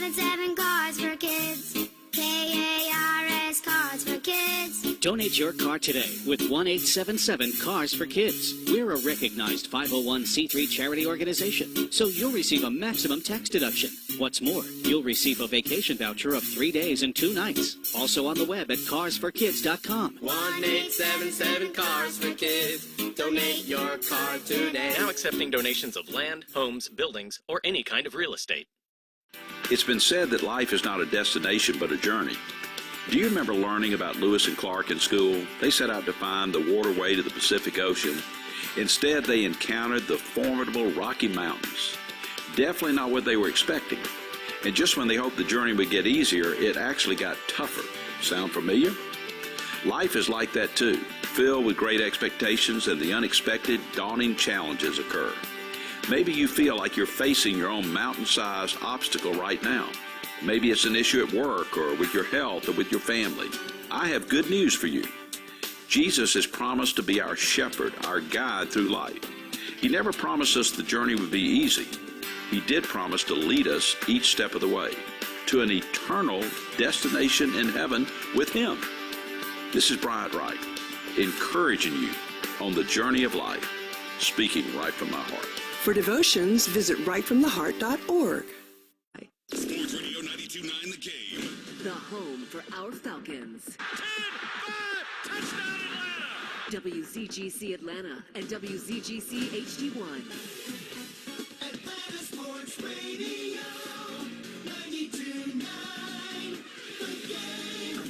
1-877 Cards for Kids. KARS Cards for Kids. Donate your car today with 1-877 Cars for Kids. We're a recognized 501c3 charity organization, so you'll receive a maximum tax deduction. What's more, you'll receive a vacation voucher of 3 days and 2 nights. Also on the web at carsforkids.com. 1-877 Cars for Kids. Donate your car today. Now accepting donations of land, homes, buildings, or any kind of real estate. It's been said that life is not a destination but a journey. Do you remember learning about Lewis and Clark in school? They set out to find the waterway to the Pacific Ocean. Instead, they encountered the formidable Rocky Mountains. Definitely not what they were expecting. And just when they hoped the journey would get easier, it actually got tougher. Sound familiar? Life is like that too, filled with great expectations, and the unexpected, daunting challenges occur. Maybe you feel like you're facing your own mountain-sized obstacle right now. Maybe it's an issue at work or with your health or with your family. I have good news for you. Jesus has promised to be our shepherd, our guide through life. He never promised us the journey would be easy. He did promise to lead us each step of the way to an eternal destination in heaven with Him. This is Bryant Wright, encouraging you on the journey of life, speaking right from my heart. For devotions, visit rightfromtheheart.org. Sports Radio 92.9 The Game. The home for our Falcons. 10-5, touchdown Atlanta! WZGC Atlanta and WZGC HD1. Atlanta Sports Radio 92.9 The Game.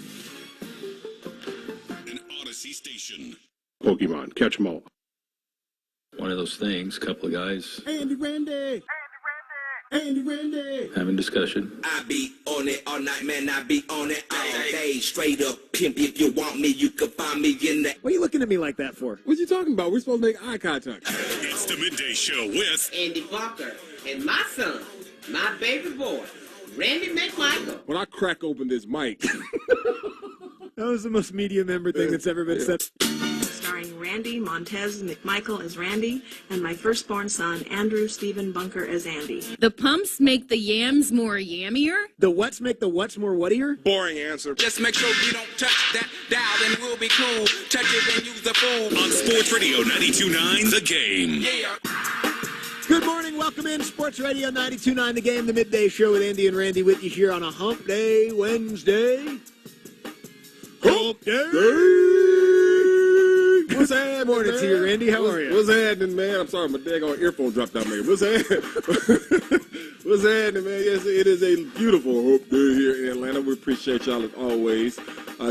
An Odyssey station. Pokemon, catch 'em all. One of those things, couple of guys Andy Randy! having discussion. I be on it all night, man. I be on it all day. Straight up pimp. If you want me, you can find me in the... What are you looking at me like that for? What you talking about? We're supposed to make eye contact. It's the Midday Show with Andy Barker and my son, my baby boy, Randy McMichael. When I crack open this mic, that was the most media member thing that's ever been said. Starring Randy Montez McMichael as Randy, and my firstborn son, Andrew Stephen Bunker as Andy. The pumps make the yams more yammier? The what's make the what's more whattier? boring answer. Just make sure you don't touch that dial, then we'll be cool. Touch it and use the fool. on Sports Radio 92.9 The Game. Yeah. Good morning, welcome in Sports Radio 92.9 The Game, the midday show with Andy and Randy with you here on a Hump Day Wednesday. Hump Day! What's happening, morning to you, Randy? How are you? What's happening, man? I'm sorry, my daggone earphone dropped out, man. What's happening? What's happening, man? Yes, it is a beautiful Hope Day here in Atlanta. We appreciate y'all as always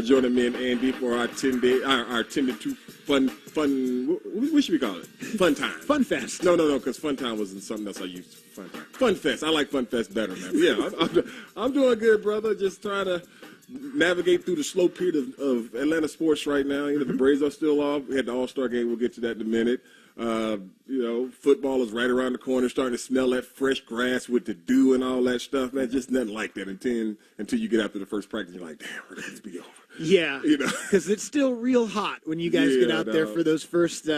joining me and Andy for our 10-day, our 10 to 2 fun. What should we call it? Fun time. Fun Fest. No, because Fun Time wasn't something else I used. Fun time. Fun Fest. I like Fun Fest better, man. But yeah, I'm doing good, brother. Just trying to navigate through the slow period of Atlanta sports right now. You know, the Braves are still off. We had the All-Star game. We'll get to that in a minute. Football is right around the corner, starting to smell that fresh grass with the dew and all that stuff, man. Just nothing like that until you get after the first practice. You're like, damn, we're going to be over. Yeah, because it's still real hot when you guys get out there for those first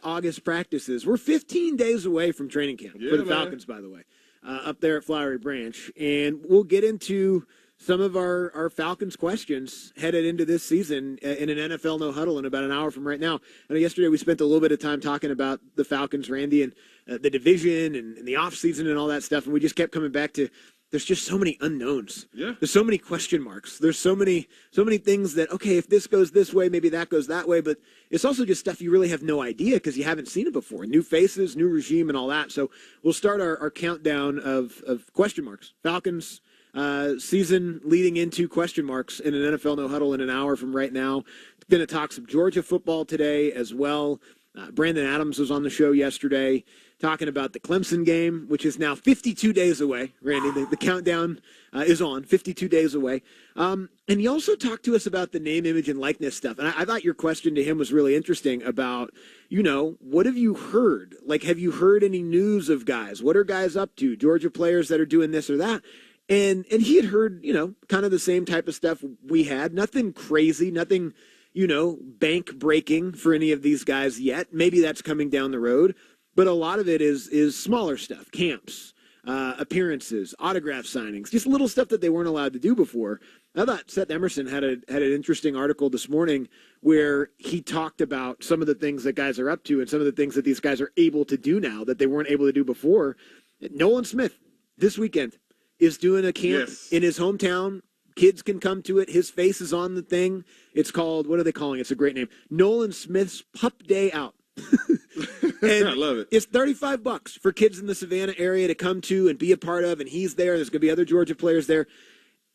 August practices. We're 15 days away from training camp for the Falcons, by the way, up there at Flowery Branch, and we'll get into some of our Falcons questions headed into this season in an NFL No Huddle in about an hour from right now. I know yesterday we spent a little bit of time talking about the Falcons, Randy, and the division and the offseason and all that stuff, and we just kept coming back to there's just so many unknowns. Yeah. There's so many question marks. There's so many things that, okay, if this goes this way, maybe that goes that way, but it's also just stuff you really have no idea because you haven't seen it before. New faces, new regime, and all that. So we'll start our countdown of question marks. Falcons season leading into question marks in an NFL No Huddle in an hour from right now. Going to talk some Georgia football today as well. Brandon Adams was on the show yesterday talking about the Clemson game, which is now 52 days away. Randy, the countdown is on, 52 days away. And he also talked to us about the name, image, and likeness stuff. And I thought your question to him was really interesting about, what have you heard? Like, have you heard any news of guys? What are guys up to? Georgia players that are doing this or that? And he had heard, kind of the same type of stuff we had. Nothing crazy, nothing, bank breaking for any of these guys yet. Maybe that's coming down the road. But a lot of it is smaller stuff, camps, appearances, autograph signings, just little stuff that they weren't allowed to do before. I thought Seth Emerson had an interesting article this morning where he talked about some of the things that guys are up to and some of the things that these guys are able to do now that they weren't able to do before. Nolan Smith this weekend is doing a camp in his hometown. Kids can come to it. His face is on the thing. It's called, what are they calling it? It's a great name. Nolan Smith's Pup Day Out. And I love it. It's $35 for kids in the Savannah area to come to and be a part of, and he's there. There's going to be other Georgia players there.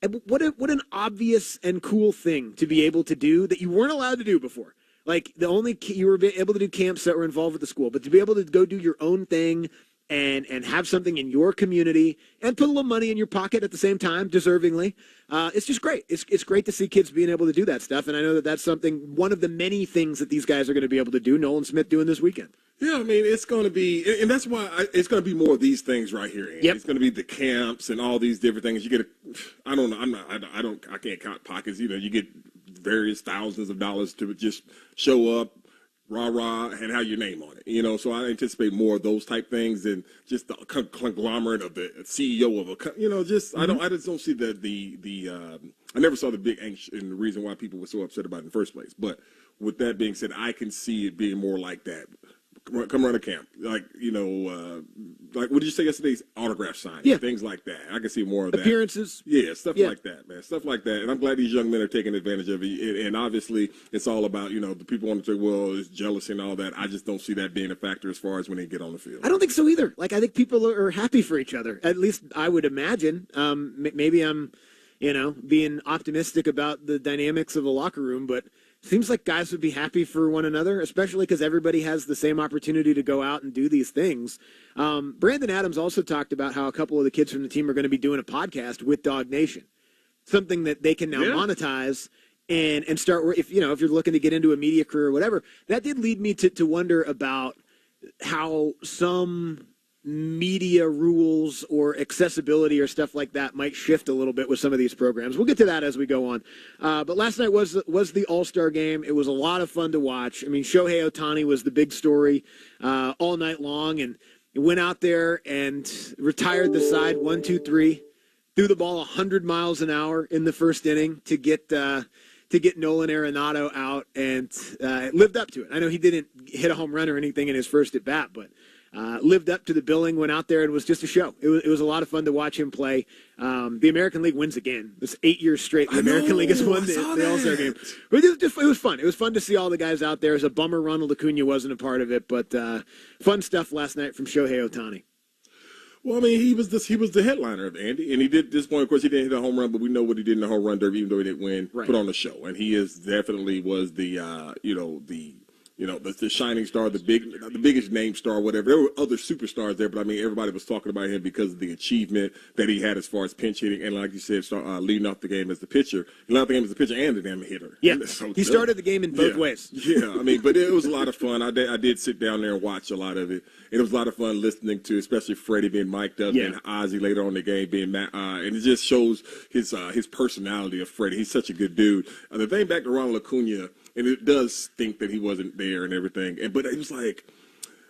And what an obvious and cool thing to be able to do that you weren't allowed to do before. Like, you were able to do camps that were involved with the school, but to be able to go do your own thing and have something in your community and put a little money in your pocket at the same time, deservingly, it's just great. It's great to see kids being able to do that stuff, and I know that that's one of the many things that these guys are going to be able to do. Nolan Smith doing this weekend. Yeah, I mean, it's going to be, and that's why it's going to be more of these things right here. Andy. Yep. It's going to be the camps and all these different things. You get, I don't know, I can't count pockets. You know, you get various thousands of dollars to just show up, rah, and have your name on it. You know, so I anticipate more of those type things than just the conglomerate of the CEO of a, you know, just, I just don't see I never saw the big angst and the reason why people were so upset about it in the first place. But with that being said, I can see it being more like that. Come run a camp, like, you know, like what did you say yesterday? Autograph signing, things like that. I can see more of that. Appearances, stuff like that, man, stuff like that. And I'm glad these young men are taking advantage of it. And obviously, it's all about, you know, the people want to say, well, it's jealousy and all that. I just don't see that being a factor as far as when they get on the field. I don't think so either. Like, I think people are happy for each other. At least I would imagine. Maybe I'm, you know, being optimistic about the dynamics of the locker room, but seems like guys would be happy for one another, especially because everybody has the same opportunity to go out and do these things. Brandon Adams also talked about how a couple of the kids from the team are going to be doing a podcast with Dog Nation, something that they can now monetize and start. If you're looking to get into a media career or whatever, that did lead me to wonder about how some media rules or accessibility or stuff like that might shift a little bit with some of these programs. We'll get to that as we go on. But last night was the All-Star game. It was a lot of fun to watch. I mean, Shohei Ohtani was the big story all night long, and he went out there and retired the side 1-2-3, threw the ball 100 miles an hour in the first inning to get Nolan Arenado out, and lived up to it. I know he didn't hit a home run or anything in his first at bat, but lived up to the billing, went out there and was just a show. It was a lot of fun to watch him play. The American League wins again. It's 8 years straight. The American League has won the All-Star game. But it was fun. It was fun to see all the guys out there. It was a bummer Ronald Acuna wasn't a part of it, but fun stuff last night from Shohei Ohtani. Well, I mean, he was the headliner of Andy, and he did this point. Of course, he didn't hit a home run, but we know what he did in the home run derby, even though he didn't win. Right. Put on the show, and he is definitely was the the shining star, the biggest name star, whatever. There were other superstars there, but I mean, everybody was talking about him because of the achievement that he had as far as pinch hitting, and like you said, leading off the game as the pitcher, and the damn hitter. Yeah, he started the game in both ways. Yeah, I mean, but it was a lot of fun. I did sit down there and watch a lot of it, and it was a lot of fun listening to, especially Freddie being mic'd up and Ozzy later on in the game being and it just shows his personality of Freddie. He's such a good dude. The thing back to Ronald Acuna. And it does stink that he wasn't there and everything. But it was like,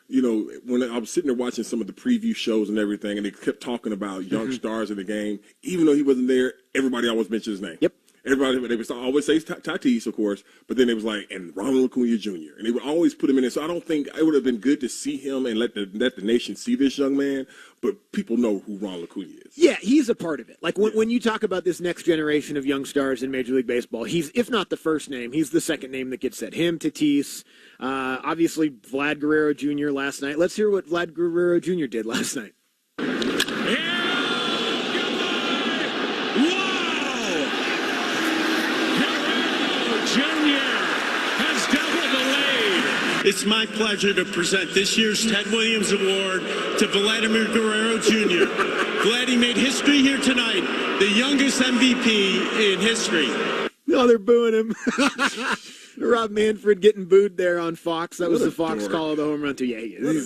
you know, when I was sitting there watching some of the preview shows and everything, and they kept talking about young stars in the game, even though he wasn't there, everybody always mentioned his name. Yep. Everybody, they would always say Tatis, of course, but then it was like, and Ronald Acuna Jr., and they would always put him in there. So I don't think it would have been good to see him and let the nation see this young man, but people know who Ronald Acuna is. Yeah, he's a part of it. Like when you talk about this next generation of young stars in Major League Baseball, he's, if not the first name, he's the second name that gets said. Him, Tatis, obviously Vlad Guerrero Jr. last night. Let's hear what Vlad Guerrero Jr. did last night. It's my pleasure to present this year's Ted Williams Award to Vladimir Guerrero Jr. Vladdy made history here tonight, the youngest MVP in history. Oh, they're booing him. Rob Manfred getting booed there on Fox. That was the Fox call of the home run too. Yeah,